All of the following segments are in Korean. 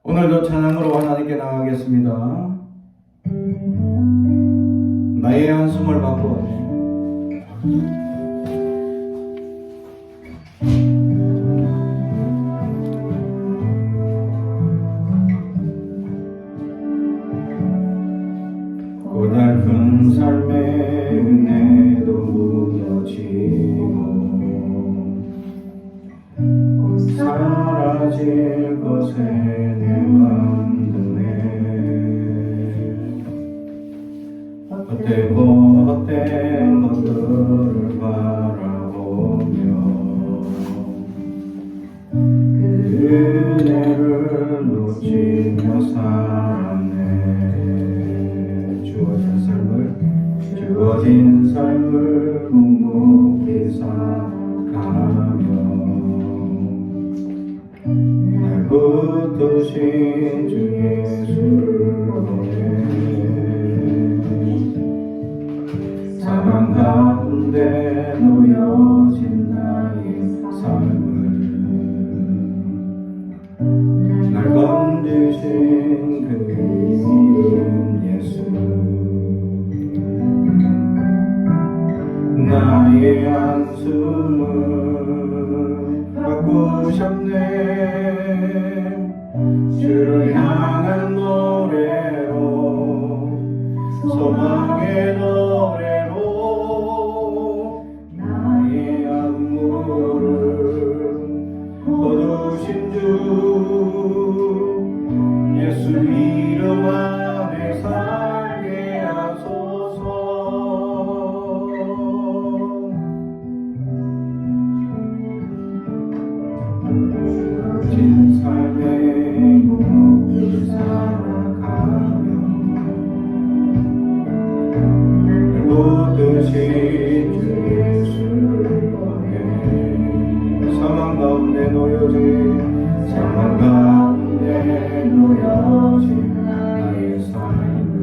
오늘도 찬양으로 하나님께 나가겠습니다. 나의 한숨을 바꾸었네. 고달픈 삶의 은혜도 무너지고 사라질 것에 내 맘 드네. 헛되고 헛된 것들을 바라보며 그 은혜를 놓치며 살았네. 주어진 삶을 묵묵히 살아가며 날 붙드신 주 예수를 보내 사랑 가운데 놓여진 나의 삶을 날 건지신 그 이름 예수. 나의 한숨을 바꾸셨네. 주를 향한 노래로 소망의 노래로 나의 안무를 거두신 주 예수 이름 안에 살게 하소서. 진 삶의 묵묵히 살아가며 날 붙드신 주 예수를 보내 사망 가운데 놓여진 나의 삶을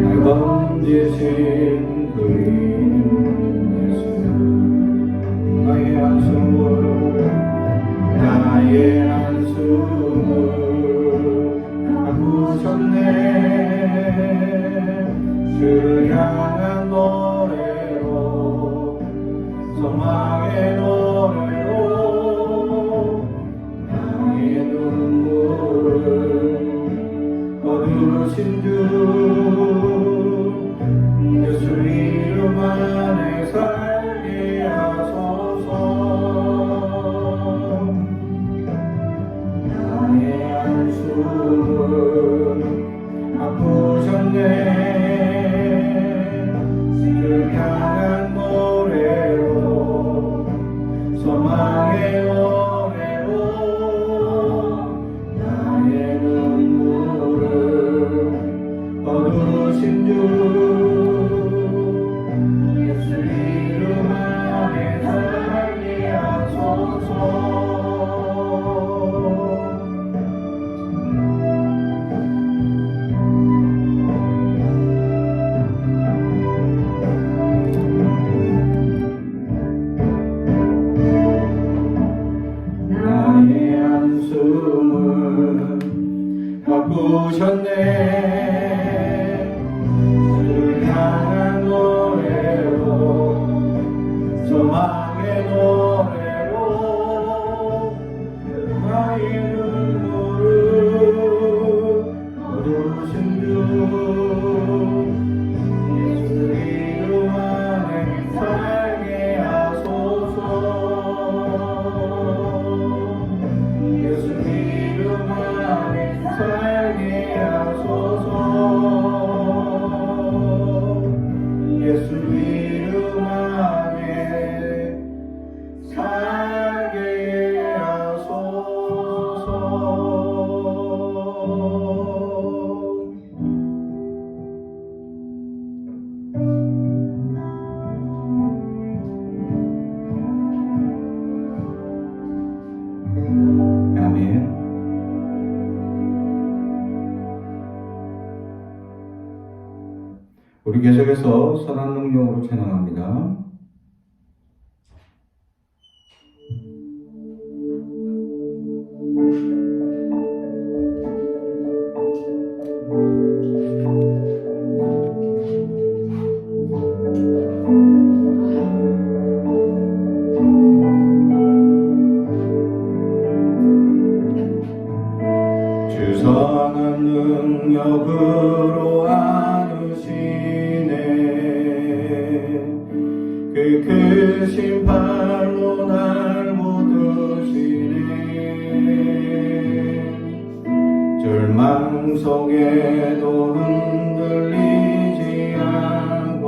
날 건지신 그 이름 예수. 나의 한숨을 바꾸셨네. 주를 향한 노래로 소망의 노래로 나의 눈물을 거두신 주 예수 이름 안에 살게 하소서. 나의 한숨을 바꾸셨네. 주를 향한 노래로 소망의 노래로 나의 눈물을 거두신 주 예수 이름 안에 살게 하소서. 나의 한숨을 바꾸셨네. 주를 향한 노래로 소망의 노래로 나의 눈물을 거두신 주 예수 이름 안에 살게 하소서. 예수 이름 안에 살게 하소서. 예수 이름 안에 살게 하소서. 아멘. 우리 계속해서 선한 능력으로 찬양합니다. 그 크신 팔로 날 붙드시네. 절망 속에도 흔들리지 않고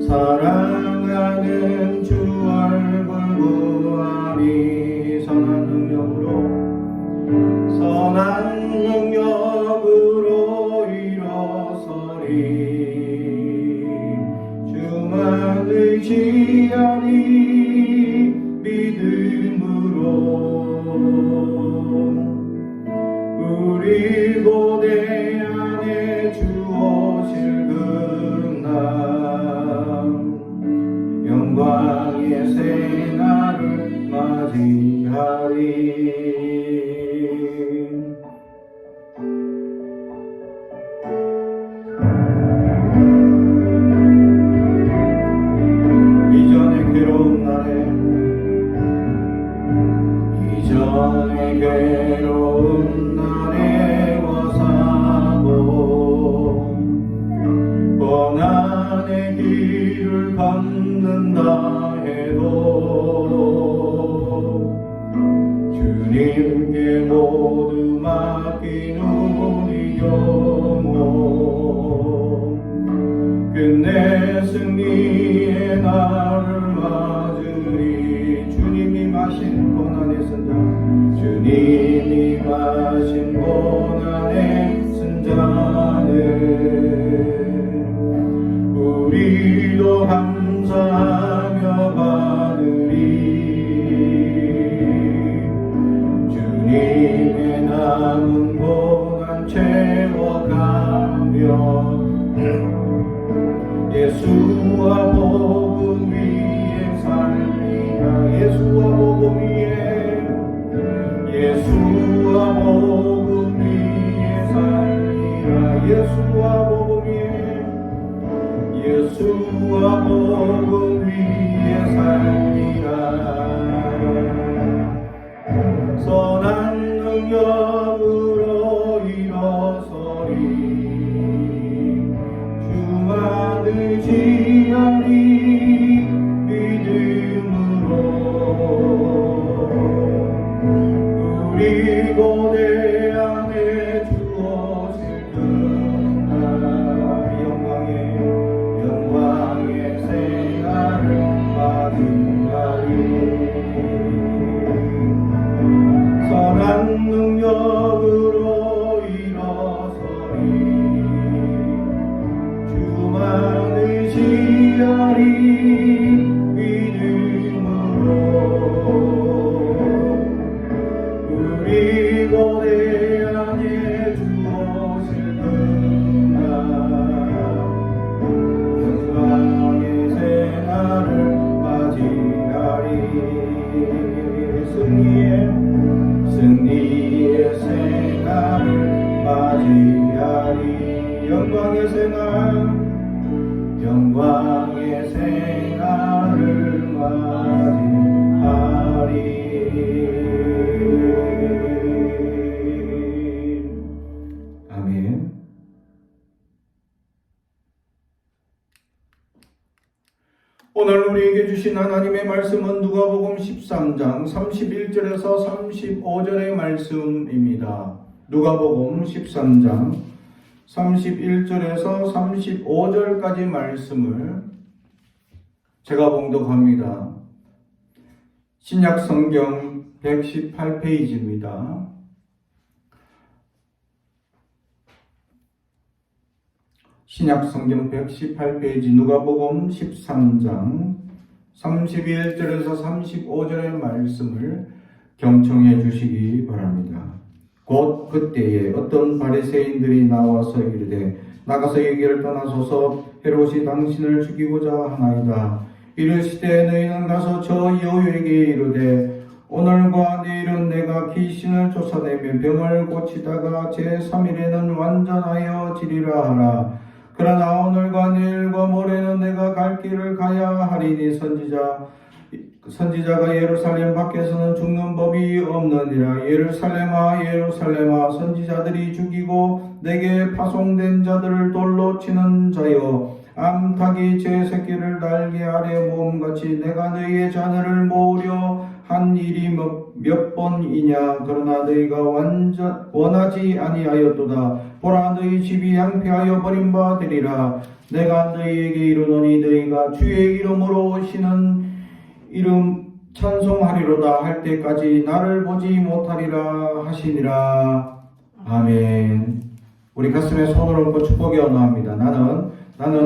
사랑하는 주 얼굴 구하리. 선한 능력으로 일어서리. 주만 의지하리. 믿음으로 우리 고대 안에 주 오실 그날 영광의 새날을 맞이하리. 이전의 괴로운 날에 와사고 고난의 길을 걷는다 해도 주님께 모두 맡긴 우리 영혼 끝내 승리의 날을 맞으리. 주님이 마신 고난의 선자, 주님이 마신 고난의 선자는 우리도 감사하며 받으리. 주님의 남은 고난 채워가며 예수와 복음 위에 살리라. 예수와 복음 위에, 예수와 복음 위에 살리라. 예수와 복음 위에, 예수와 복음 위에 살리라. 선한 능력으로 일어서리. 주만 의지하리. 믿음으로 우리 고대 안에 주 오실 그날 영광의 새날을 맞이하리. 선한 능력으로 일어서리. 주만 의지하리. 믿음으로 우리 고대 안에 주 오실 그날 영광의 새날을 맞이하리. 승리의 새날을 맞이하리. 영광의 새날, 영광의 새날을 맞이하리. 아멘. 오늘 우리에게 주신 하나님의 말씀은 누가복음 13장 31절에서 35절의 말씀입니다. 누가복음 13장 31절에서 35절까지 말씀을 제가 봉독합니다. 신약성경 118페이지입니다. 신약성경 118페이지 누가복음 13장 31절에서 35절의 말씀을 경청해 주시기 바랍니다. 곧 그때에 어떤 바리새인들이 나와서 이르되 나가서 여기를 떠나소서 헤롯이 당신을 죽이고자 하나이다. 이르시되 너희는 가서 저 여우에게 이르되 오늘과 내일은 내가 귀신을 쫓아내며 병을 고치다가 제3일에는 완전하여 지리라 하라. 그러나 오늘과 내일과 모레는 내가 갈 길을 가야 하리니 선지자가 예루살렘 밖에서는 죽는 법이 없느니라. 예루살렘아 예루살렘아 선지자들이 죽이고 내게 파송된 자들을 돌로 치는 자여 암탉이 제 새끼를 날개 아래 모음같이 내가 너희의 자녀를 모으려 한 일이 몇 번이냐. 그러나 너희가 원하지 아니하였도다. 보라, 너희 집이 양폐하여 버림바 되리라. 내가 너희에게 이르노니 너희가 주의 이름으로 오시는 이름 찬송하리로다 할 때까지 나를 보지 못하리라 하시니라. 아멘. 우리 가슴에 손을 얹고 축복의 언어합니다. 나는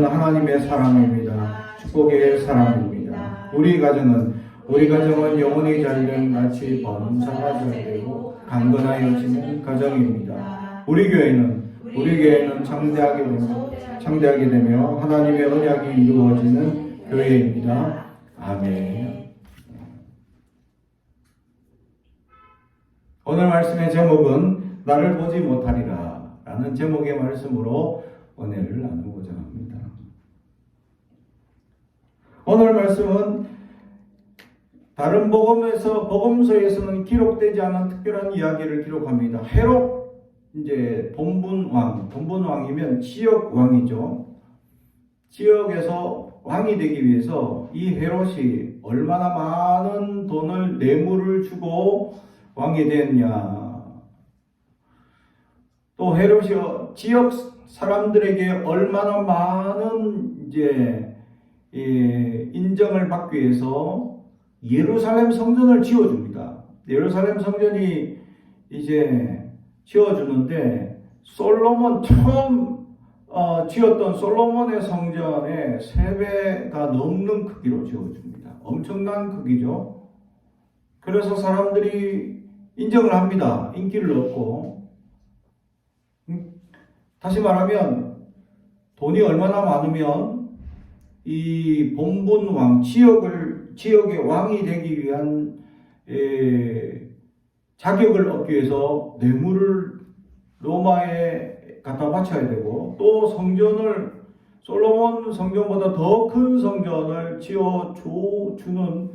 하나님의 사람입니다. 축복의 사람입니다. 우리 가정은 영원히 잘된 같이 번성하여지고 강건하여지는 가정입니다. 우리 교회는 창대하게 되며 하나님의 언약이 이루어지는 교회입니다. 아멘. 오늘 말씀의 제목은 나를 보지 못하리라 라는 제목의 말씀으로 은혜를 나누고자 합니다. 오늘 말씀은 다른 복음서에서는 기록되지 않은 특별한 이야기를 기록합니다. 헤롯, 본분왕이면 지역 왕이죠. 지역에서 왕이 되기 위해서 이 헤롯이 얼마나 많은 돈을 뇌물을 주고 왕이 됐냐. 또 헤롯이 지역 사람들에게 얼마나 많은 인정을 받기 위해서 예루살렘 성전을 지어줍니다. 예루살렘 성전이 지어주는데 처음 지었던 솔로몬의 성전의 3배가 넘는 크기로 지어줍니다. 엄청난 크기죠. 그래서 사람들이 인정을 합니다. 인기를 얻고. 다시 말하면 돈이 얼마나 많으면 이 본분왕, 지역의 왕이 되기 위한 자격을 얻기 위해서 뇌물을 로마에 갖다 바쳐야 되고, 또 솔로몬 성전보다 더 큰 성전을 지어주는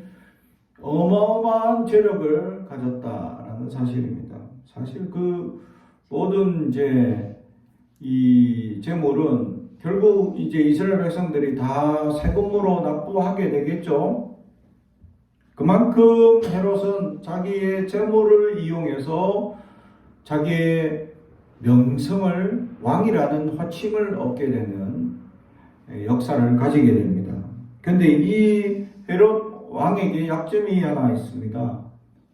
어마어마한 재력을 가졌다라는 사실입니다. 사실 그 모든 이 재물은 결국 이스라엘 백성들이 다 세금으로 납부하게 되겠죠. 그만큼 헤롯은 자기의 재물을 이용해서 자기의 명성을, 왕이라는 호칭을 얻게 되는 역사를 가지게 됩니다. 그런데 이 헤롯 왕에게 약점이 하나 있습니다.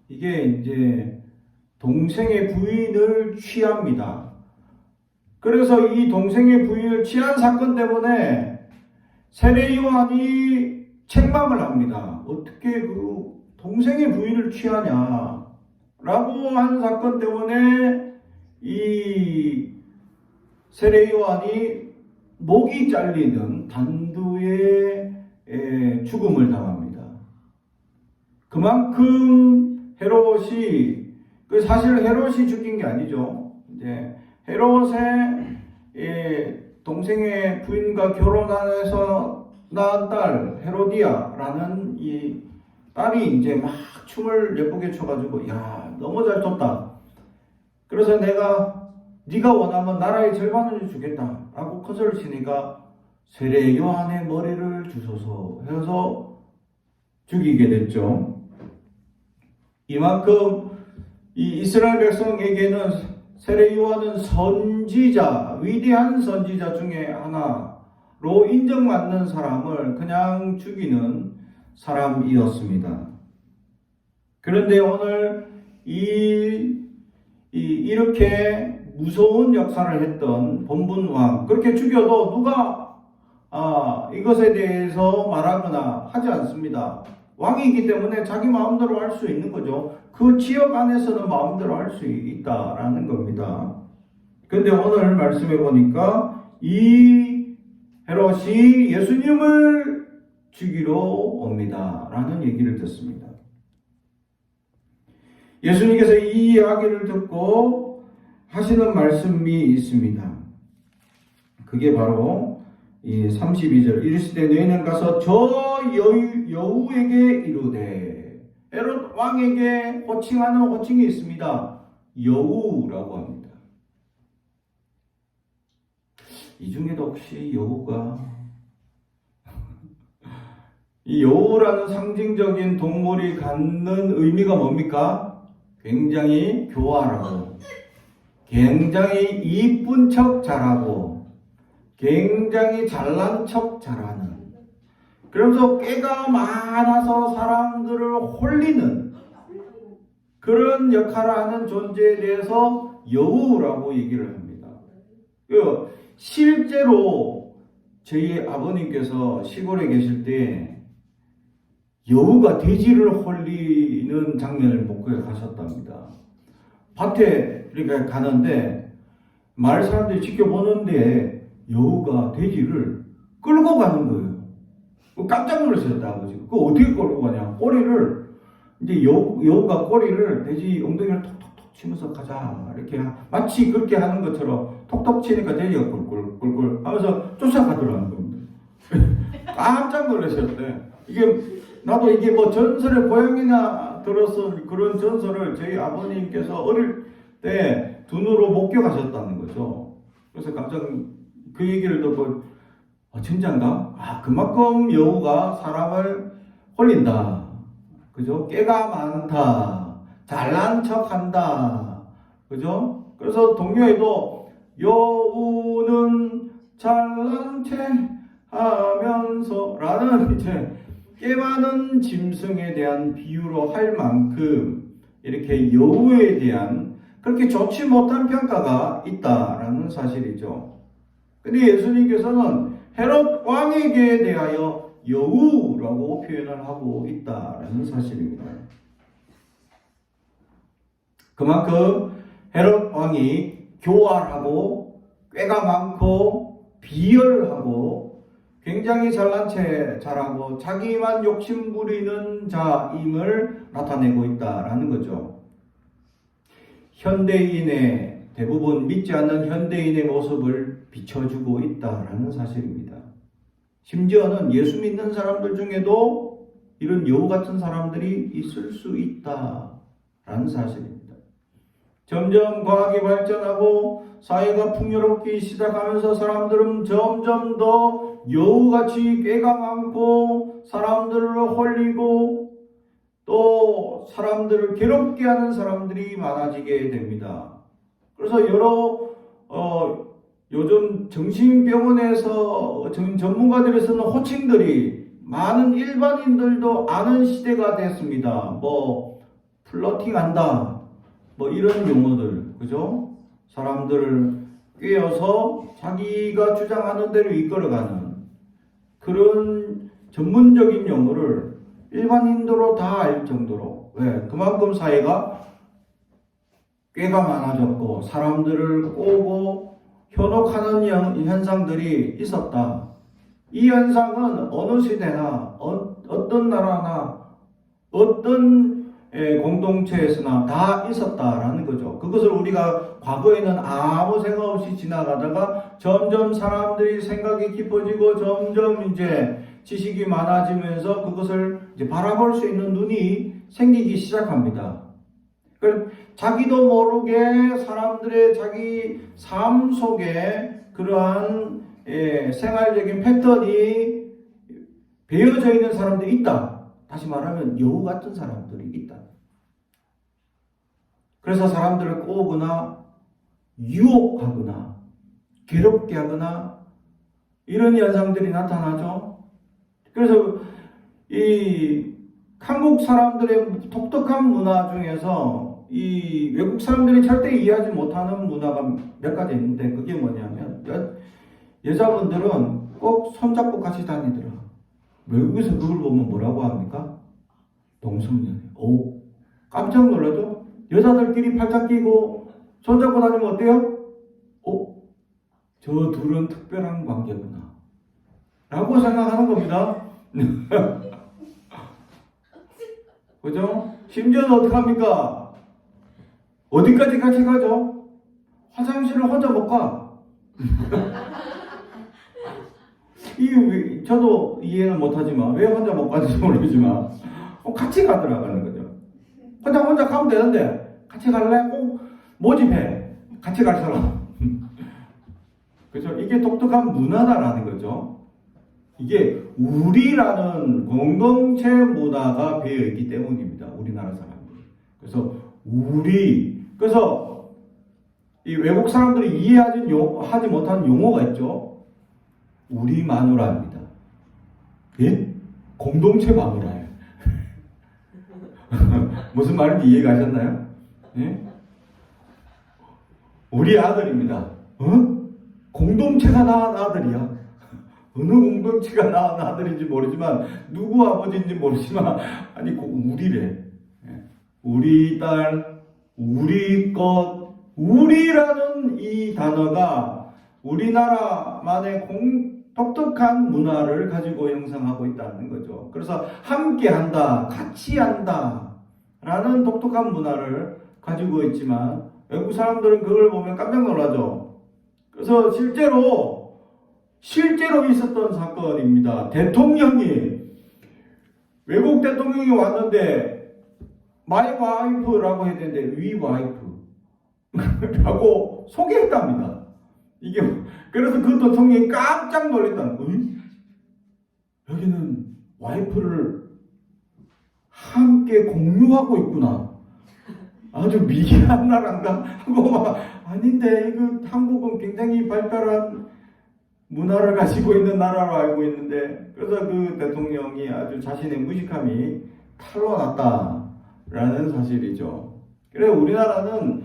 이게 동생의 부인을 취합니다. 그래서 이 동생의 부인을 취한 사건 때문에 세례 요한이 책망을 합니다. 어떻게 그 동생의 부인을 취하냐 라고 한 사건 때문에 이 세례 요한이 목이 잘리는 단두에 죽음을 당합니다. 그만큼 헤롯이, 사실 헤롯이 죽인 게 아니죠. 헤롯의 동생의 부인과 결혼해서 낳은 딸 헤로디아라는 이 딸이 막 춤을 예쁘게 춰가지고, 야, 너무 잘 췄다. 그래서 네가 원하면 나라의 절반을 주겠다 라고 커서를 치니까 세례 요한의 머리를 주소서 해서 죽이게 됐죠. 이만큼 이 이스라엘 백성에게는 세례 요한은 위대한 선지자 중에 하나로 인정받는 사람을 그냥 죽이는 사람이었습니다. 그런데 오늘 이렇게 무서운 역사를 했던 본분왕, 그렇게 죽여도 누가 이것에 대해서 말하거나 하지 않습니다. 왕이기 때문에 자기 마음대로 할 수 있는 거죠. 그 지역 안에서는 마음대로 할 수 있다라는 겁니다. 그런데 오늘 말씀해 보니까 이 헤롯이 예수님을 죽이러 옵니다 라는 얘기를 듣습니다. 예수님께서 이 이야기를 듣고 하시는 말씀이 있습니다. 그게 바로 이 32절, 이르시되 너희는 가서 저 여우에게 이르되, 헤롯 왕에게 호칭하는 호칭이 있습니다. 여우라고 합니다. 이 중에도 혹시 여우가 이 여우라는 상징적인 동물이 갖는 의미가 뭡니까? 굉장히 교활하고, 굉장히 이쁜 척 잘하고, 굉장히 잘난 척 잘하는, 그러면서 깨가 많아서 사람들을 홀리는 그런 역할을 하는 존재에 대해서 여우라고 얘기를 합니다. 실제로 저희 아버님께서 시골에 계실 때 여우가 돼지를 홀리는 장면을 목격해 가셨답니다. 밭에 이렇게 가는데 마을 사람들이 지켜보는데 여우가 돼지를 끌고 가는 거예요. 깜짝 놀랐어요, 아버지가. 그거 어떻게 끌고 가냐? 꼬리를, 이제 여우가 꼬리를 돼지 엉덩이를 톡톡톡 치면서 가자. 이렇게 마치 그렇게 하는 것처럼 톡톡 치니까 돼지가 꿀꿀꿀꿀 하면서 쫓아가더라는 겁니다. 깜짝 놀라셨대. 나도 이게 뭐 전설의 고향이나 들어서 그런 전설을 저희 아버님께서 어릴 때 눈으로 목격하셨다는 거죠. 그래서 깜짝 그 얘기를 듣고 진짠가? 그만큼 여우가 사람을 홀린다. 그죠? 깨가 많다. 잘난 척 한다. 그죠? 그래서 동요에도 여우는 잘난 체 하면서 라는 이제 꽤 많은 짐승에 대한 비유로 할 만큼 이렇게 여우에 대한 그렇게 좋지 못한 평가가 있다라는 사실이죠. 근데 예수님께서는 헤롯 왕에게 대하여 여우라고 표현을 하고 있다라는 사실입니다. 그만큼 헤롯 왕이 교활하고 꾀가 많고 비열하고 굉장히 잘난 체 잘하고 자기만 욕심 부리는 자임을 나타내고 있다라는 거죠. 현대인의 대부분 믿지 않는 현대인의 모습을 비춰주고 있다라는 사실입니다. 심지어는 예수 믿는 사람들 중에도 이런 여우 같은 사람들이 있을 수 있다라는 사실입니다. 점점 과학이 발전하고 사회가 풍요롭기 시작하면서 사람들은 점점 더 여우같이 꾀가 많고 사람들을 홀리고 또 사람들을 괴롭게 하는 사람들이 많아지게 됩니다. 그래서 요즘 정신병원에서 전문가들이 쓰는 호칭들이 많은 일반인들도 아는 시대가 됐습니다. 플러팅한다, 이런 용어들, 그죠? 사람들을 꿰어서 자기가 주장하는 대로 이끌어가는 그런 전문적인 용어를 일반인들로 다 알 정도로, 왜? 그만큼 사회가 꾀가 많아졌고 사람들을 꼬고 현혹하는 현상들이 있었다. 이 현상은 어느 시대나 어떤 나라나 어떤 공동체에서나 다 있었다라는 거죠. 그것을 우리가 과거에는 아무 생각 없이 지나가다가 점점 사람들이 생각이 깊어지고 점점 이제 지식이 많아지면서 그것을 이제 바라볼 수 있는 눈이 생기기 시작합니다. 자기도 모르게 사람들의 자기 삶 속에 그러한 생활적인 패턴이 배어져 있는 사람들이 있다. 다시 말하면 여우 같은 사람들이 있다. 그래서 사람들을 꼬거나 유혹하거나 괴롭게 하거나 이런 현상들이 나타나죠. 그래서 이 한국 사람들의 독특한 문화 중에서 이 외국 사람들이 절대 이해하지 못하는 문화가 몇 가지 있는데 그게 뭐냐면 여자분들은 꼭 손잡고 같이 다니더라. 외국에서 그걸 보면 뭐라고 합니까? 동성연애. 오, 깜짝 놀라죠? 여자들끼리 팔짱 끼고 손잡고 다니면 어때요? 저 둘은 특별한 관계구나 라고 생각하는 겁니다. 그죠? 심지어는 어떻게 합니까? 어디까지 같이 가죠? 화장실을 혼자 못 가. 저도 이해는 못하지만 왜 혼자 못 가는지 모르지만 같이 가더라고는 거죠. 혼자 가면 되는데 같이 갈래? 꼭 모집해. 같이 갈 사람. 그죠? 이게 독특한 문화다라는 거죠. 이게 우리라는 공동체 문화가 배어 있기 때문입니다. 우리나라 사람들이. 그래서 그래서 이 외국 사람들이 하지 못하는 용어가 있죠. 우리 마누라입니다. 예? 공동체 마누라예요. 무슨 말인지 이해가셨나요? 예? 우리 아들입니다. 공동체가 낳은 아들이야. 어느 공동체가 낳은 아들인지 모르지만 누구 아버지인지 모르지만 아니 우리래. 우리 딸, 우리 것, 우리라는 이 단어가 우리나라만의 독특한 문화를 가지고 형성하고 있다는 거죠. 그래서 함께한다, 같이 한다 라는 독특한 문화를 가지고 있지만 외국 사람들은 그걸 보면 깜짝 놀라죠. 그래서 실제로 있었던 사건입니다. 외국 대통령이 왔는데 my wife라고 해야 되는데 we wife 라고 소개했답니다. 그래서 그 대통령이 깜짝 놀랐다는 거예요. 여기는 와이프를 함께 공유하고 있구나. 아주 미개한 나라인가 하고 아닌데 이거 한국은 굉장히 발달한 문화를 가지고 있는 나라로 알고 있는데, 그래서 그 대통령이 아주 자신의 무식함이 탄로났다라는 사실이죠. 그래서 우리나라는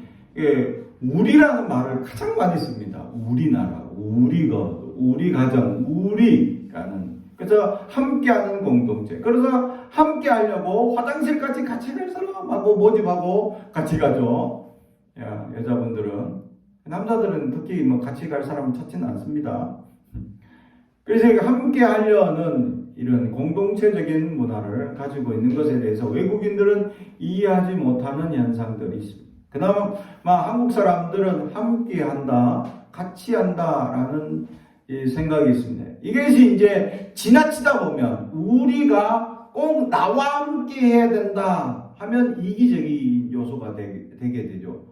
우리라는 말을 가장 많이 씁니다. 우리나라, 우리 것, 우리 가정, 우리라는. 그래서 함께하는 공동체. 그래서 함께하려고 화장실까지 같이 갈 사람하고 모집하고 같이 가죠. 여자분들은. 남자들은 특히 같이 갈 사람 찾지는 않습니다. 그래서 함께 하려는 이런 공동체적인 문화를 가지고 있는 것에 대해서 외국인들은 이해하지 못하는 현상들이 있습니다. 그나마 한국 사람들은 함께 한다, 같이 한다라는 생각이 있습니다. 이것이 이제 지나치다 보면 우리가 꼭 나와 함께 해야 된다 하면 이기적인 요소가 되게 되죠.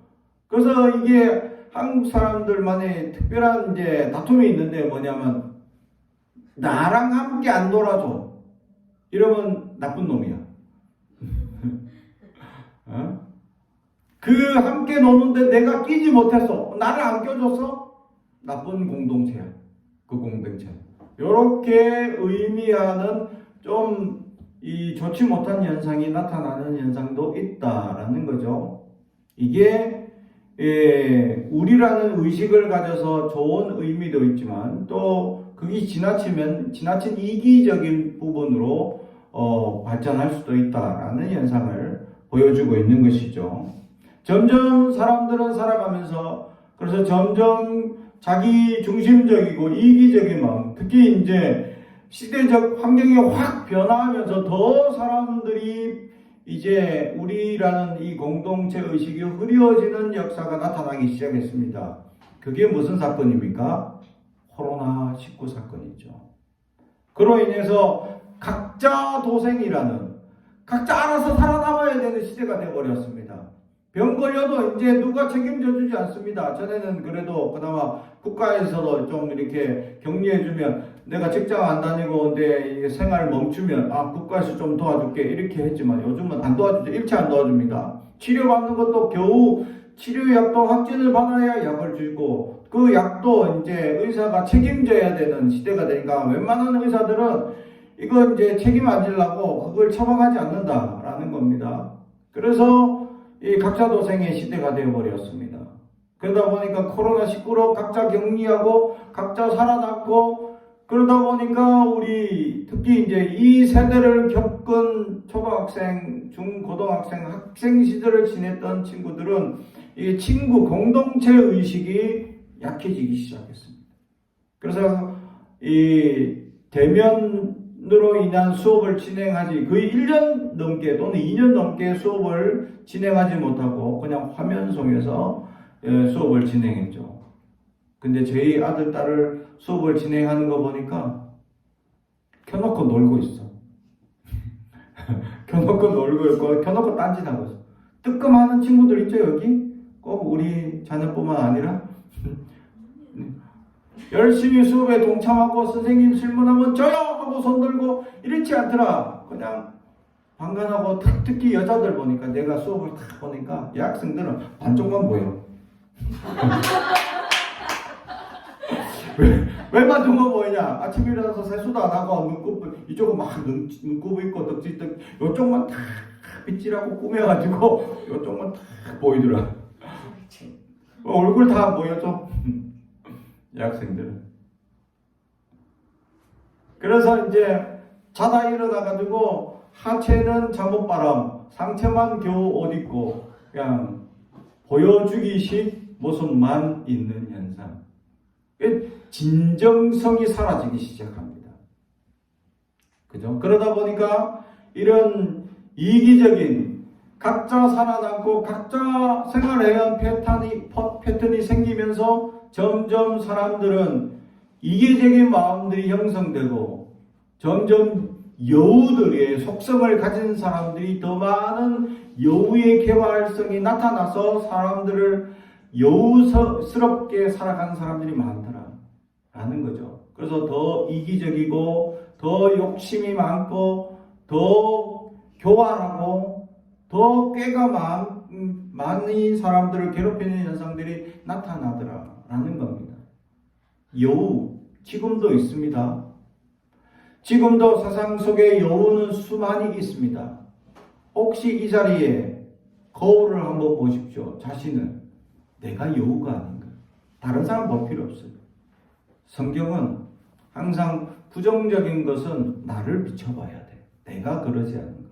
그래서 이게 한국 사람들만의 특별한 이제 다툼이 있는데 뭐냐면 나랑 함께 안 놀아줘. 이러면 나쁜 놈이야. 그 함께 노는데 내가 끼지 못했어. 나를 안 껴줬어? 나쁜 공동체야. 그 공동체. 이렇게 의미하는 좀 좋지 못한 현상이 나타나는 현상도 있다라는 거죠. 이게 우리라는 의식을 가져서 좋은 의미도 있지만 또 그게 지나친 이기적인 부분으로 발전할 수도 있다라는 현상을 보여주고 있는 것이죠. 점점 사람들은 살아가면서 그래서 점점 자기 중심적이고 이기적인 마음, 특히 이제 시대적 환경이 확 변화하면서 더 사람들이 이제 우리라는 이 공동체 의식이 흐려지는 역사가 나타나기 시작했습니다. 그게 무슨 사건입니까? 코로나19 사건이죠. 그로 인해서 각자 도생이라는, 각자 알아서 살아남아야 되는 시대가 되어버렸습니다. 병 걸려도 이제 누가 책임져 주지 않습니다. 전에는 그래도 그나마 국가에서도 좀 이렇게 격려해주면 내가 직장 안 다니고 내 생활 멈추면 국가에서 좀 도와줄게 이렇게 했지만 요즘은 안 도와주죠. 일체 안 도와줍니다. 치료받는 것도 겨우 치료약도 확진을 받아야 약을 주고 그 약도 이제 의사가 책임져야 되는 시대가 되니까 웬만한 의사들은 이거 이제 책임 안 지려고 그걸 처방하지 않는다라는 겁니다. 그래서 이 각자 도생의 시대가 되어버렸습니다. 그러다 보니까 코로나19로 각자 격리하고 각자 살아남고 그러다 보니까 우리 특히 이제 이 세대를 겪은 초등학생, 중고등학생, 학생 시절을 지냈던 친구들은 이 친구 공동체 의식이 약해지기 시작했습니다. 그래서 이 대면으로 인한 수업을 진행하지 거의 1년 넘게 또는 2년 넘게 수업을 진행하지 못하고 그냥 화면 속에서 수업을 진행했죠. 근데 저희 아들, 딸을 수업을 진행하는 거 보니까 켜놓고 놀고 있어. 켜놓고 놀고 있고, 켜놓고 딴짓하고 있어. 뜨끔하는 친구들 있죠, 여기? 꼭 우리 자녀뿐만 아니라. 열심히 수업에 동참하고 선생님 질문하면 저요! 하고 손 들고 이렇지 않더라. 그냥 방관하고 특히 여자들 보니까 내가 수업을 딱 보니까 여학생들은 반쪽만 보여. 왜 반쪽만 보이냐? 아침에 일어나서 세수도 안 하고 이쪽은 막 눈곱 있고 덕지덕 이쪽만 다 빗질하고 꾸며가지고 이쪽만 다 보이더라. 얼굴 다 보여줘. 여학생들은. 그래서 이제 자다 일어나가지고 하체는 잠옷바람, 상체만 겨우 옷 입고 그냥 보여주기식 모습만 있는 현상. 진정성이 사라지기 시작합니다. 그죠? 그러다 보니까 이런 이기적인 각자 살아남고 각자 생활해야 하는 패턴이 생기면서 점점 사람들은 이기적인 마음들이 형성되고 점점 여우들의 속성을 가진 사람들이 더 많은 여우의 개발성이 나타나서 사람들을 여우스럽게 살아가는 사람들이 많더라라는 거죠. 그래서 더 이기적이고 더 욕심이 많고 더 교활하고 더 꾀가 많이 사람들을 괴롭히는 현상들이 나타나더라라는 겁니다. 여우 지금도 있습니다. 지금도 세상 속에 여우는 수많이 있습니다. 혹시 이 자리에 거울을 한번 보십시오. 자신은 내가 여우가 아닌가. 다른 사람 볼 필요 없어요. 성경은 항상 부정적인 것은 나를 비춰봐야 돼. 내가 그러지 않은가.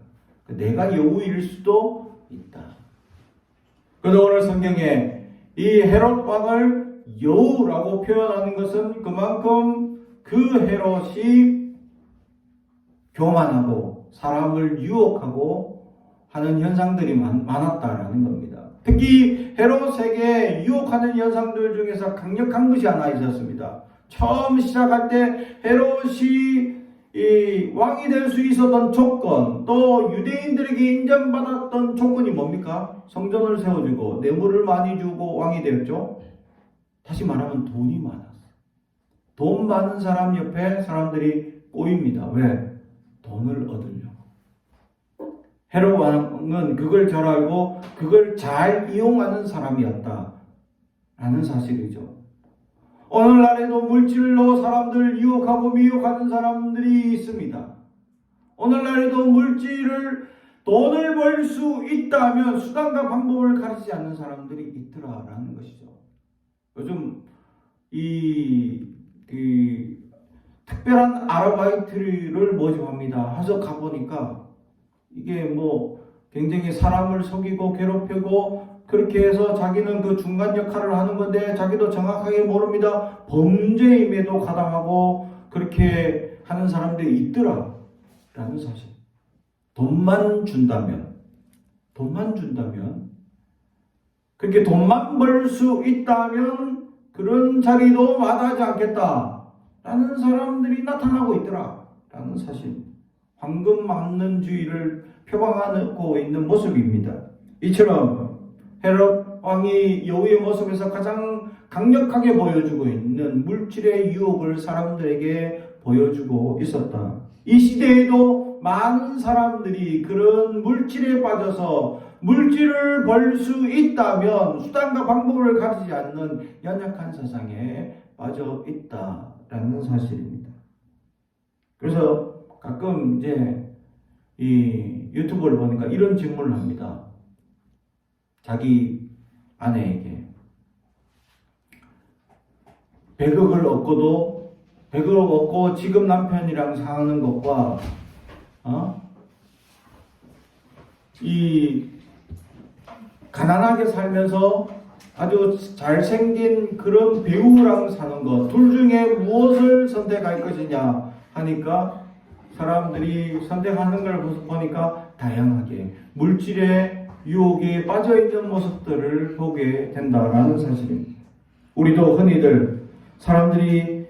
내가 여우일 수도 있다. 그래서 오늘 성경에 이 헤롯 왕을 여우라고 표현하는 것은 그만큼 그 헤롯이 교만하고 사람을 유혹하고 하는 현상들이 많았다라는 겁니다. 특히 헤롯에게 유혹하는 현상들 중에서 강력한 것이 하나 있었습니다. 처음 시작할 때 헤롯이 이 왕이 될 수 있었던 조건, 또 유대인들에게 인정받았던 조건이 뭡니까? 성전을 세워주고 뇌물을 많이 주고 왕이 되었죠. 다시 말하면 돈이 많았어요. 돈 많은 사람 옆에 사람들이 꼬입니다. 왜? 돈을 얻으려고. 헤롯 왕은 그걸 잘 알고 그걸 잘 이용하는 사람이었다 라는 사실이죠. 오늘날에도 물질로 사람들을 유혹하고 미혹하는 사람들이 있습니다. 오늘날에도 돈을 벌 수 있다면 수단과 방법을 가리지 않는 사람들이 있더라라는 것이죠. 요즘 특별한 아르바이트를 모집합니다. 해서 가보니까 이게 굉장히 사람을 속이고 괴롭히고 그렇게 해서 자기는 그 중간 역할을 하는 건데 자기도 정확하게 모릅니다. 범죄임에도 가담하고 그렇게 하는 사람들이 있더라라는 사실. 돈만 준다면 그렇게 돈만 벌 수 있다면 그런 자리도 마다하지 않겠다라는 사람들이 나타나고 있더라라는 사실. 황금 만능주의를 표방하고 있는 모습입니다. 이처럼 헤롯 왕이 여우의 모습에서 가장 강력하게 보여주고 있는 물질의 유혹을 사람들에게 보여주고 있었다. 이 시대에도 많은 사람들이 그런 물질에 빠져서 물질을 벌 수 있다면 수단과 방법을 가리지 않는 연약한 세상에 빠져 있다라는 사실입니다. 그래서 가끔 이제 이 유튜브를 보니까 이런 질문을 합니다. 자기 아내에게 100억을 얻고 지금 남편이랑 사는 것과 이 가난하게 살면서 아주 잘생긴 그런 배우랑 사는 것 둘 중에 무엇을 선택할 것이냐 하니까 사람들이 선택하는 걸 보니까 다양하게 물질의 유혹에 빠져있는 모습들을 보게 된다라는 사실입니다. 우리도 흔히들 사람들이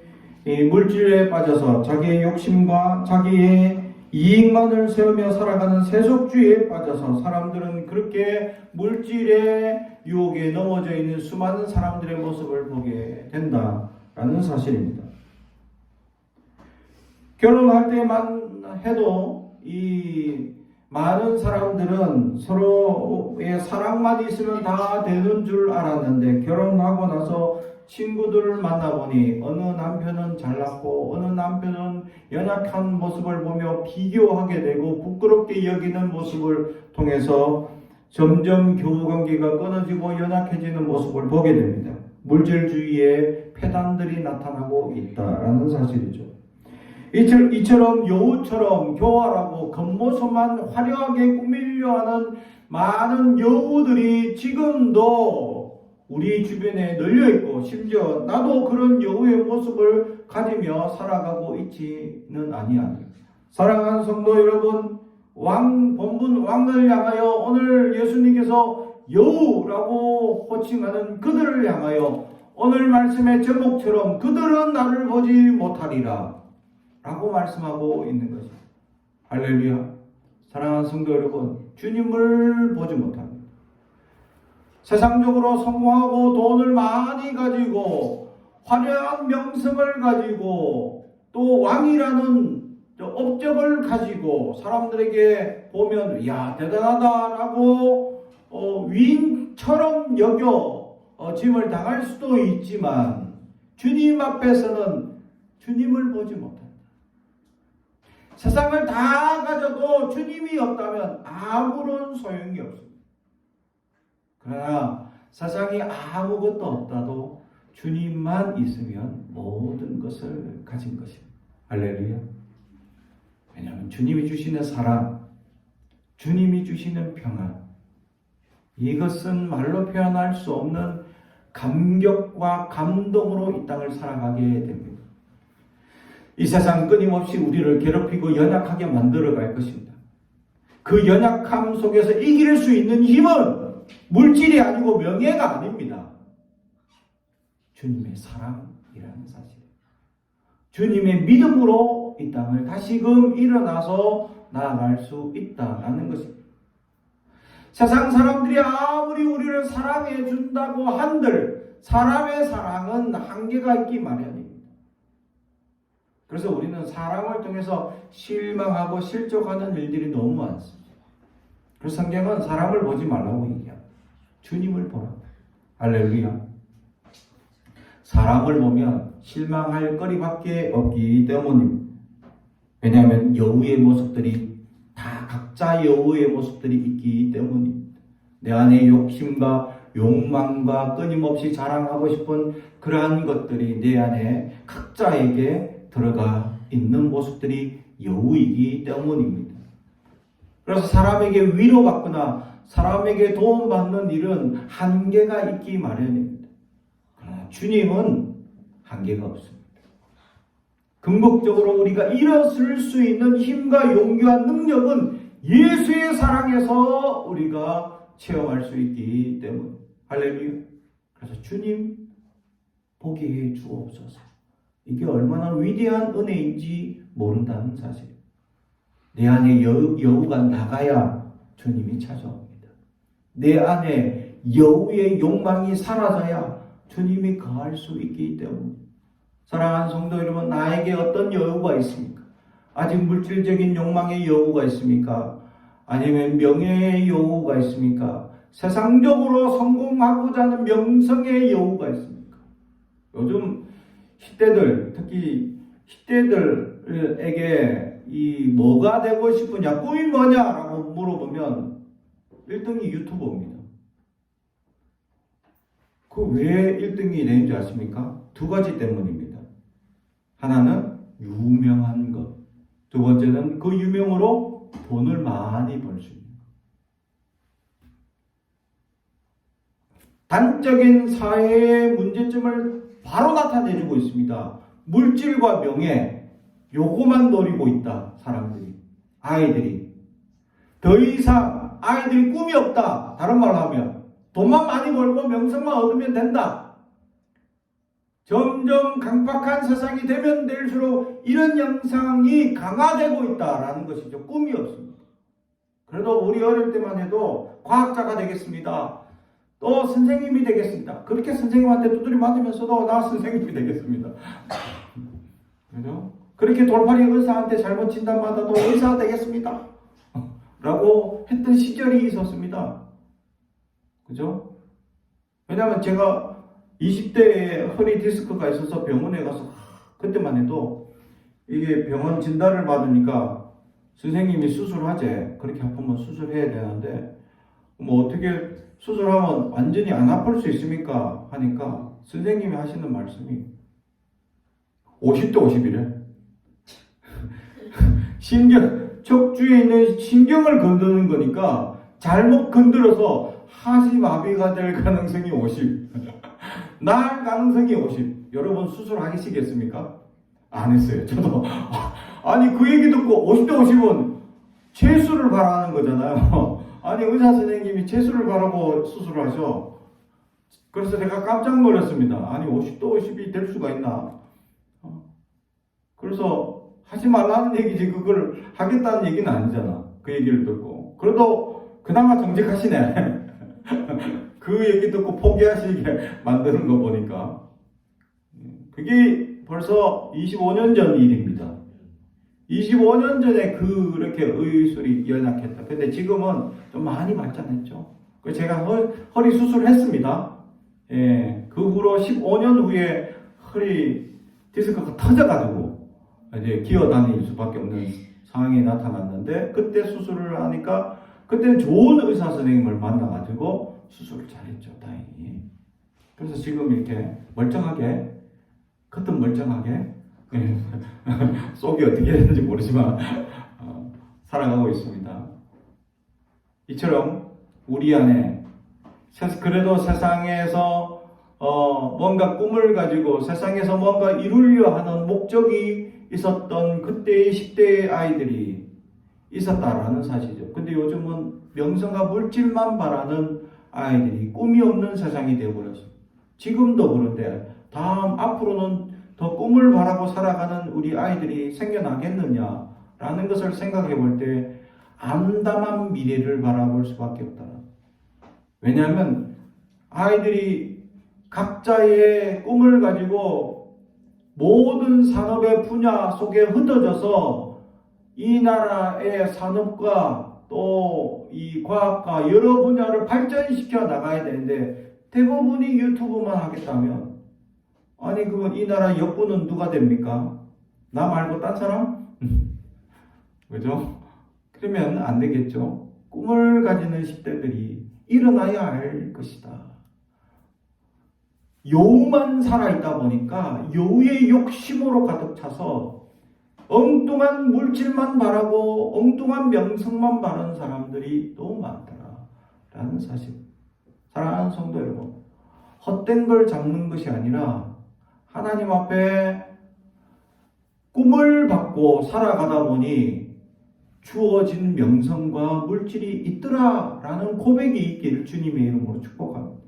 이 물질에 빠져서 자기의 욕심과 자기의 이익만을 세우며 살아가는 세속주의에 빠져서 사람들은 그렇게 물질의 유혹에 넘어져 있는 수많은 사람들의 모습을 보게 된다 있다라는 사실입니다. 결혼할 때만 해도 이 많은 사람들은 서로의 사랑만 있으면 다 되는 줄 알았는데 결혼하고 나서 친구들을 만나보니 어느 남편은 잘났고 어느 남편은 연약한 모습을 보며 비교하게 되고 부끄럽게 여기는 모습을 통해서 점점 교우관계가 끊어지고 연약해지는 모습을 보게 됩니다. 물질주의의 폐단들이 나타나고 있다라는 사실이죠. 이처럼 여우처럼 교활하고 겉모습만 화려하게 꾸미려 하는 많은 여우들이 지금도 우리 주변에 널려있고 심지어 나도 그런 여우의 모습을 가지며 살아가고 있지는 아니합니다. 사랑하는 성도 여러분, 본분 왕을 향하여 오늘 예수님께서 여우라고 호칭하는 그들을 향하여 오늘 말씀의 제목처럼 그들은 나를 보지 못하리라 라고 말씀하고 있는 것입니다. 할렐루야. 사랑하는 성도 여러분, 주님을 보지 못합니다. 세상적으로 성공하고 돈을 많이 가지고 화려한 명성을 가지고 또 왕이라는 업적을 가지고 사람들에게 보면 야 대단하다라고 위인처럼 여겨 짐을 당할 수도 있지만 주님 앞에서는 주님을 보지 못합니다. 세상을 다 가져도 주님이 없다면 아무런 소용이 없습니다. 그러나 세상이 아무것도 없다도 주님만 있으면 모든 것을 가진 것입니다. 할렐루야. 왜냐하면 주님이 주시는 사랑, 주님이 주시는 평안, 이것은 말로 표현할 수 없는 감격과 감동으로 이 땅을 살아가게 됩니다. 이 세상은 끊임없이 우리를 괴롭히고 연약하게 만들어 갈 것입니다. 그 연약함 속에서 이길 수 있는 힘은 물질이 아니고 명예가 아닙니다. 주님의 사랑이라는 사실. 주님의 믿음으로 이 땅을 다시금 일어나서 나아갈 수 있다라는 것입니다. 세상 사람들이 아무리 우리를 사랑해 준다고 한들 사람의 사랑은 한계가 있기 마련입니다. 그래서 우리는 사랑을 통해서 실망하고 실족하는 일들이 너무 많습니다. 그래서 성경은 사람을 보지 말라고 얘기합니다. 주님을 보라. 할렐루야. 사람을 보면 실망할 거리밖에 없기 때문입니다. 왜냐하면 여우의 모습들이 다 각자 여우의 모습들이 있기 때문입니다. 내 안에 욕심과 욕망과 끊임없이 자랑하고 싶은 그러한 것들이 내 안에 각자에게 들어가 있는 모습들이 여우이기 때문입니다. 그래서 사람에게 위로받거나 사람에게 도움받는 일은 한계가 있기 마련입니다. 그러나 주님은 한계가 없습니다. 궁극적으로 우리가 일어설 수 있는 힘과 용기와 능력은 예수의 사랑에서 우리가 체험할 수 있기 때문에 할렐루야. 그래서 주님 보게 해 주옵소서. 이게 얼마나 위대한 은혜인지 모른다는 사실. 내 안에 여우가 나가야 주님이 찾아옵니다. 내 안에 여우의 욕망이 사라져야 주님이 거할 수 있기 때문에 사랑하는 성도 여러분, 나에게 어떤 여우가 있습니까? 아직 물질적인 욕망의 여우가 있습니까? 아니면 명예의 여우가 있습니까? 세상적으로 성공하고자 하는 명성의 여우가 있습니까? 요즘 10대들, 특히 10대들에게 이 뭐가 되고 싶으냐, 꿈이 뭐냐라고 물어보면 1등이 유튜버입니다. 그 왜 1등이 되는 줄 아십니까? 두 가지 때문입니다. 하나는 유명한 것. 두 번째는 그 유명으로 돈을 많이 벌 수 있는 것. 단적인 사회의 문제점을 바로 나타내주고 있습니다. 물질과 명예, 요거만 노리고 있다. 사람들이, 아이들이. 더 이상 아이들이 꿈이 없다. 다른 말로 하면 돈만 많이 벌고 명성만 얻으면 된다. 점점 강박한 세상이 되면 될수록 이런 양상이 강화되고 있다라는 것이죠. 꿈이 없습니다. 그래도 우리 어릴 때만 해도 과학자가 되겠습니다. 또 선생님이 되겠습니다. 그렇게 선생님한테 두드려 맞으면서도 나 선생님이 되겠습니다. 그죠? 그렇게 돌팔이 의사한테 잘못 진단받아도 의사 되겠습니다. 라고 했던 시절이 있었습니다. 그죠? 왜냐하면 제가 20대에 허리 디스크가 있어서 병원에 가서 그때만 해도 이게 병원 진단을 받으니까 선생님이 수술하재. 그렇게 아프면 수술해야 되는데 뭐 어떻게 수술하면 완전히 안 아플 수 있습니까? 하니까 선생님이 하시는 말씀이 50대 50이래. 척추에 있는 신경을 건드는 거니까 잘못 건드려서 하지마비가 될 가능성이 50. 날 가능성이 50. 여러분 수술하시겠습니까? 안 했어요. 저도. 아니 그 얘기 듣고 50대 50은 재수를 바라는 거잖아요. 아니 의사 선생님이 재수를 바라고 수술을 하셔. 그래서 제가 깜짝 놀랐습니다. 아니 50대 50이 될 수가 있나? 그래서 하지 말라는 얘기지 그걸 하겠다는 얘기는 아니잖아. 그 얘기를 듣고. 그래도 그나마 정직하시네. 그 얘기 듣고 포기하시게 만드는 거 보니까. 그게 벌써 25년 전 일입니다. 25년 전에 그렇게 의술이 연약했다. 근데 지금은 좀 많이 발전했죠. 그래서 제가 허리 수술을 했습니다. 예, 그 후로 15년 후에 허리 디스크가 터져가지고 이제 기어 다닐 수밖에 없는 상황이 나타났는데 그때 수술을 하니까 그때는 좋은 의사 선생님을 만나가지고 수술을 잘했죠. 다행히. 그래서 지금 이렇게 멀쩡하게 겉은 멀쩡하게 속이 어떻게 되는지 모르지만 살아가고 있습니다. 이처럼 우리 안에 그래도 세상에서 뭔가 꿈을 가지고 세상에서 뭔가 이루려 하는 목적이 있었던 그때의 10대의 아이들이 있었다라는 사실이죠. 근데 요즘은 명성과 물질만 바라는 아이들이 꿈이 없는 세상이 되어버렸어요. 지금도 그런데 앞으로는 더 꿈을 바라고 살아가는 우리 아이들이 생겨나겠느냐라는 것을 생각해 볼 때 암담한 미래를 바라볼 수밖에 없다. 왜냐하면 아이들이 각자의 꿈을 가지고 모든 산업의 분야 속에 흩어져서 이 나라의 산업과 또 이 과학과 여러 분야를 발전시켜 나가야 되는데 대부분이 유튜브만 하겠다면 아니 그건 이 나라 역부는 누가 됩니까? 나 말고 딴 사람? 그죠? 그러면 안 되겠죠. 꿈을 가지는 10대들이 일어나야 할 것이다. 여우만 살아있다 보니까 여우의 욕심으로 가득 차서 엉뚱한 물질만 바라고 엉뚱한 명성만 바라는 사람들이 너무 많더라라는 사실. 사랑하는 성도 여러분, 헛된 걸 잡는 것이 아니라 하나님 앞에 꿈을 받고 살아가다 보니 주어진 명성과 물질이 있더라라는 고백이 있기를 주님의 이름으로 축복합니다.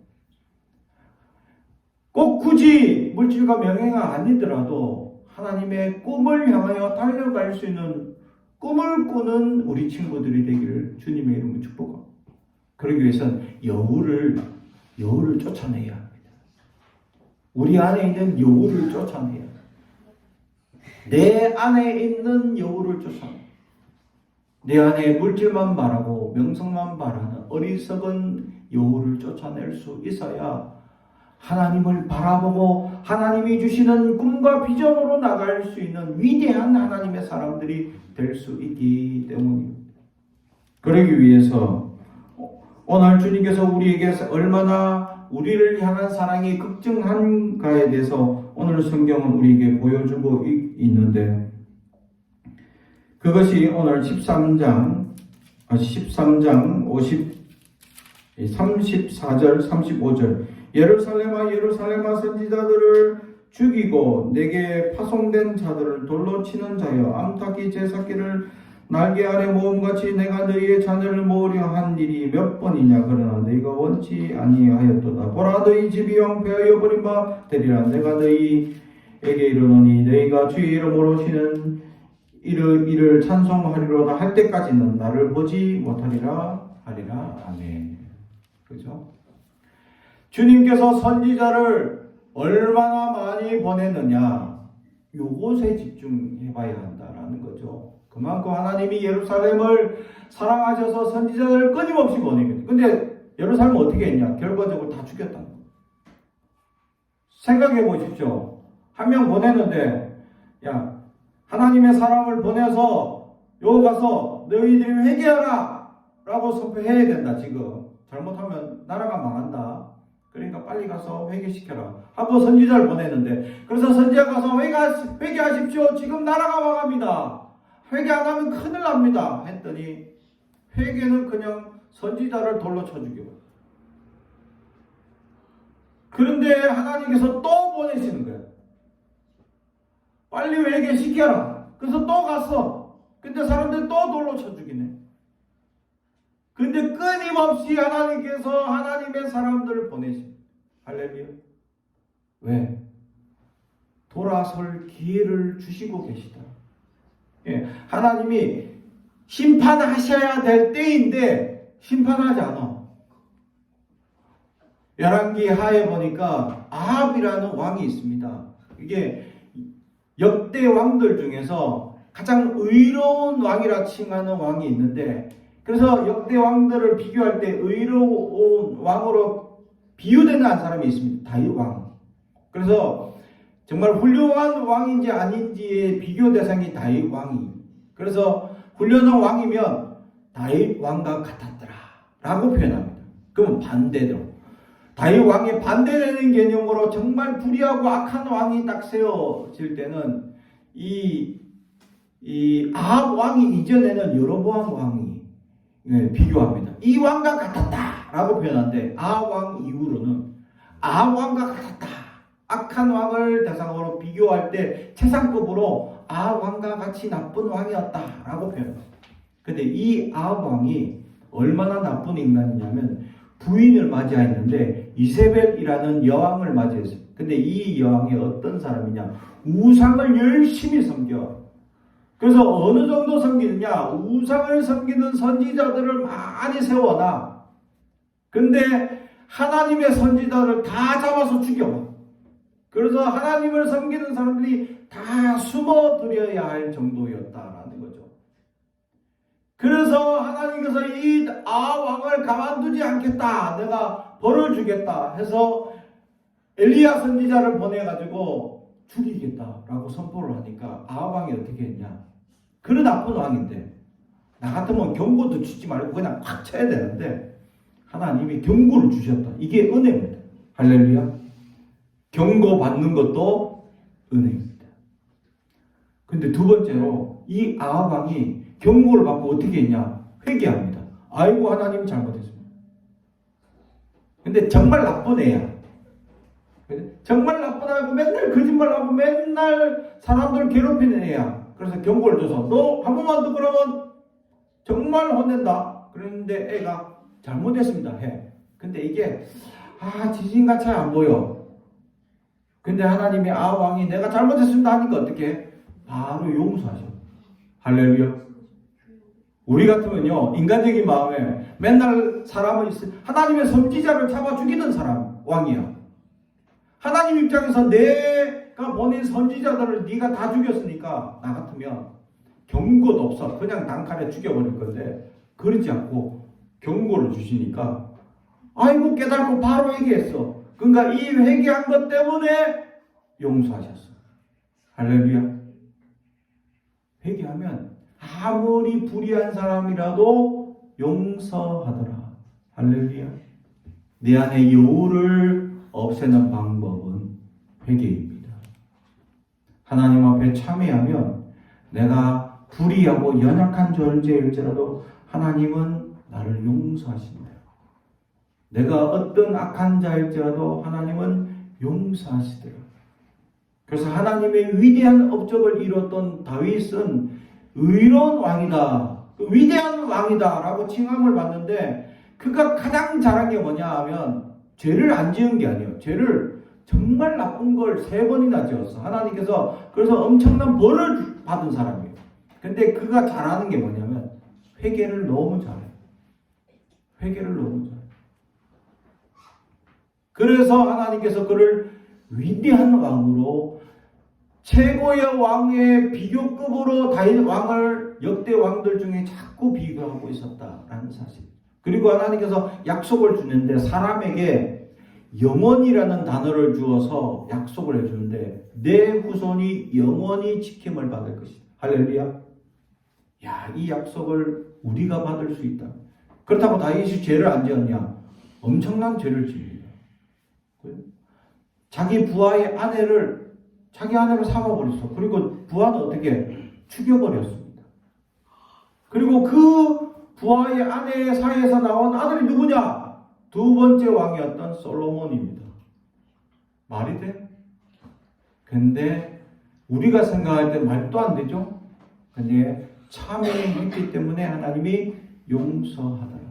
꼭 굳이 물질과 명예가 아니더라도 하나님의 꿈을 향하여 달려갈 수 있는 꿈을 꾸는 우리 친구들이 되기를 주님의 이름으로 축복합니다. 그러기 위해서는 여우를 쫓아내야 합니다. 우리 안에 있는 여우를 쫓아내야 합니다. 내 안에 있는 여우를 쫓아내야 합니다. 내 안에 물질만 바라고 명성만 바라는 어리석은 여우를 쫓아낼 수 있어야 하나님을 바라보고 하나님이 주시는 꿈과 비전으로 나갈 수 있는 위대한 하나님의 사람들이 될 수 있기 때문입니다. 그러기 위해서 오늘 주님께서 우리에게 얼마나 우리를 향한 사랑이 극증한가에 대해서 오늘 성경은 우리에게 보여주고 있는데 그것이 오늘 34장 34절 35절 예루살렘아 예루살렘아 선지자들을 죽이고 내게 파송된 자들을 돌로 치는 자여 암탉이 제사기를 날개 아래 모음같이 내가 너희의 자녀를 모으려 한 일이 몇 번이냐 그러나 너희가 원치 아니하였도다. 보라 너희 집이 황폐하여 버린 바 되리라. 내가 너희에게 이르노니 너희가 주의 이름으로 오시는 이를 찬송하리로다 할 때까지는 나를 보지 못하리라 하리라. 아멘. 그죠? 주님께서 선지자를 얼마나 많이 보냈느냐, 요것에 집중해 봐야 한다라는 거죠. 그만큼 하나님이 예루살렘을 사랑하셔서 선지자를 끊임없이 보냅니다. 근데 예루살렘은 어떻게 했냐? 결과적으로 다 죽였다는 거예요. 생각해 보십시오. 한 명 보냈는데, 야, 하나님의 사람을 보내서 요 가서 너희들이 회개하라 라고 선포해야 된다. 지금 잘못하면 나라가 망한다. 그러니까 빨리 가서 회개시켜라 하고 선지자를 보냈는데, 그래서 선지자가 가서 회개하십시오. 지금 나라가 망합니다. 회개 안 하면 큰일 납니다 했더니 회개는 그냥 선지자를 돌로 쳐 죽여요. 그런데 하나님께서 또 보내시는 거예요. 빨리 회개시켜라. 그래서 또 갔어. 근데 사람들이 또 돌로 쳐 죽이네. 근데 끊임없이 하나님께서 하나님의 사람들을 보내십니다. 할렐루야. 왜? 돌아설 기회를 주시고 계시다. 예, 하나님이 심판하셔야 될 때인데 심판하지 않아. 열왕기 하에 보니까 아합이라는 왕이 있습니다. 이게 역대 왕들 중에서 가장 의로운 왕이라 칭하는 왕이 있는데, 그래서 역대 왕들을 비교할 때 의로운 왕으로 비유되는 한 사람이 있습니다. 다윗 왕. 그래서 정말 훌륭한 왕인지 아닌지의 비교 대상이 다윗 왕이. 그래서 훌륭한 왕이면 다윗 왕과 같았더라 라고 표현합니다. 그러면 반대로 다윗 왕의 반대되는 개념으로 정말 불의하고 악한 왕이 딱 세워질 때는 이 아합 왕이 이전에는 여로보암 왕이 비교합니다. 이 왕과 같았다 라고 표현하는데, 아합 왕 이후로는 아합 왕과 같았다. 악한 왕을 대상으로 비교할 때 최상급으로 아합 왕과 같이 나쁜 왕이었다 라고 표현합니다. 근데 이 아합 왕이 얼마나 나쁜 인간이냐면, 부인을 맞이했는데 이세벨이라는 여왕을 맞이했어요. 근데 이 여왕이 어떤 사람이냐? 우상을 열심히 섬겨. 그래서 어느 정도 섬기느냐? 우상을 섬기는 선지자들을 많이 세워놔. 근데 하나님의 선지자를 다 잡아서 죽여. 그래서 하나님을 섬기는 사람들이 다 숨어들여야 할 정도였다라는 거죠. 그래서 하나님께서 이 아왕을 가만두지 않겠다, 내가 벌을 주겠다 해서 엘리야 선지자를 보내가지고 죽이겠다라고 선포를 하니까 아왕이 어떻게 했냐? 그런 나쁜 왕인데 나 같으면 경고도 주지 말고 그냥 확 쳐야 되는데 하나님이 경고를 주셨다. 이게 은혜입니다. 할렐루야. 경고 받는 것도 은혜입니다. 근데 두 번째로 이 아합 왕이 경고를 받고 어떻게 했냐? 회개합니다. 아이고 하나님 잘못했습니다. 근데 정말 나쁜 애야. 정말 나쁜 애고 맨날 거짓말하고 맨날 사람들 괴롭히는 애야. 그래서 경고를 줘서 너 한 번만 더 그러면 정말 혼낸다. 그랬는데 애가 잘못했습니다 해. 근데 이게 지진같이 안 보여. 근데 하나님이 왕이 내가 잘못했습니다 하니까 어떻게 해? 바로 용서하셔. 할렐루야. 우리 같으면요, 인간적인 마음에 맨날 사람을 하나님의 선지자를 잡아 죽이는 사람 왕이야. 하나님 입장에서 내가 보낸 선지자들을 네가 다 죽였으니까 나 같으면 경고도 없어. 그냥 단칼에 죽여버릴 건데 그러지 않고 경고를 주시니까 아이고 깨달고 바로 회개했어. 그러니까 이 회개한 것 때문에 용서하셨어. 할렐루야. 회개하면 아무리 불의한 사람이라도 용서하더라. 할렐루야. 내 안에 여우를 없애는 방법은 회개입니다. 하나님 앞에 참회하면 내가 불의하고 연약한 존재일지라도 하나님은 나를 용서하신다. 내가 어떤 악한 자일지라도 하나님은 용서하시더라. 그래서 하나님의 위대한 업적을 이뤘던 다윗은 의로운 왕이다, 위대한 왕이다 라고 칭함을 받는데, 그가 가장 잘한 게 뭐냐 하면 죄를 안 지은 게 아니에요. 죄를 정말 나쁜 걸 3번이나 지었어. 하나님께서 그래서 엄청난 벌을 받은 사람이에요. 근데 그가 잘하는 게 뭐냐면 회개를 너무 잘해. 회개를 너무 잘해. 그래서 하나님께서 그를 위대한 왕으로 최고의 왕의 비교급으로 다윗 왕을 역대 왕들 중에 자꾸 비교하고 있었다라는 사실. 그리고 하나님께서 약속을 주는데 사람에게 영원이라는 단어를 주어서 약속을 해주는데 내 후손이 영원히 지킴을 받을 것이다. 할렐루야. 야, 이 약속을 우리가 받을 수 있다. 그렇다고 다윗이 죄를 안 지었냐? 엄청난 죄를 지습니다. 자기 부하의 아내를 삼아버렸어. 그리고 부하는 어떻게 죽여버렸습니다. 그리고 그 부하의 아내의 사이에서 나온 아들이 누구냐? 두 번째 왕이었던 솔로몬입니다. 말이 돼? 근데 우리가 생각할 때 말도 안 되죠? 근데 참회했기 때문에 하나님이 용서하더라.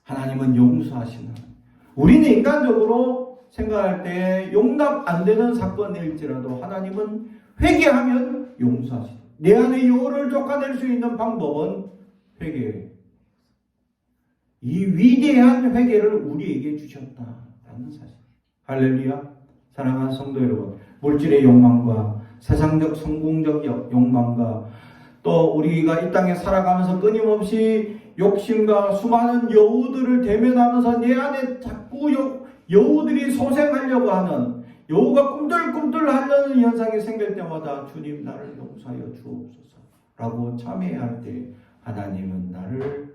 하나님은 용서하시는. 우리는 인간적으로 생각할 때 용납 안 되는 사건일지라도 하나님은 회개하면 용서하시다. 내 안에 요를 쫓아낼 수 있는 방법은 회개예요. 이 위대한 회개를 우리에게 주셨다라는 사실. 할렐루야. 사랑하는 성도 여러분, 물질의 욕망과 세상적 성공적 욕망과 또 우리가 이 땅에 살아가면서 끊임없이 욕심과 수많은 여우들을 대면하면서 내 안에 자꾸 여우들이 소생하려고 하는, 여우가 꿈틀꿈틀 하려는 현상이 생길 때마다 주님 나를 용서하여 주옵소서 라고 참회할 때 하나님은 나를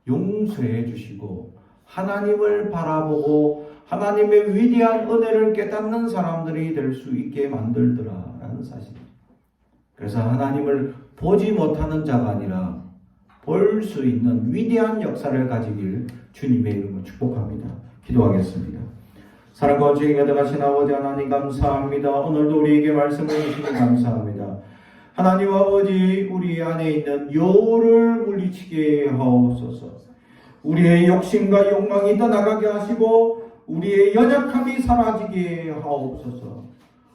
용서해 주시고 하나님을 바라보고 하나님의 위대한 은혜를 깨닫는 사람들이 될 수 있게 만들더라라는 사실입니다. 그래서 하나님을 보지 못하는 자가 아니라 볼 수 있는 위대한 역사를 가지길 주님의 이름으로 축복합니다. 기도하겠습니다. 사랑과 죄에 가득하신 아버지 하나님 감사합니다. 오늘도 우리에게 말씀을 주시니 감사합니다. 하나님 아버지, 우리 안에 있는 여우를 물리치게 하옵소서. 우리의 욕심과 욕망이 떠나가게 하시고 우리의 연약함이 사라지게 하옵소서.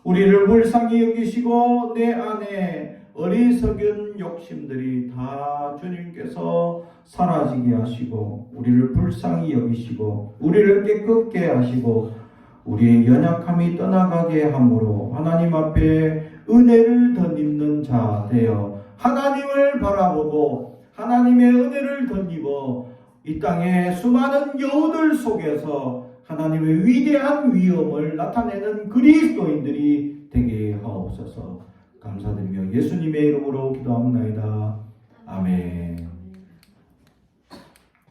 우리를 불쌍히 여기시고 내 안에 어리석은 욕심들이 다 주님께서 사라지게 하시고 우리를 불쌍히 여기시고 우리를 깨끗게 하시고 우리의 연약함이 떠나가게 함으로 하나님 앞에 은혜를 덧입는 자 되어 하나님을 바라보고 하나님의 은혜를 덧입어 이 땅의 수많은 여우들 속에서 하나님의 위대한 위엄을 나타내는 그리스도인들이 되게 하옵소서. 감사드리며 예수님의 이름으로 기도합니다. 아멘.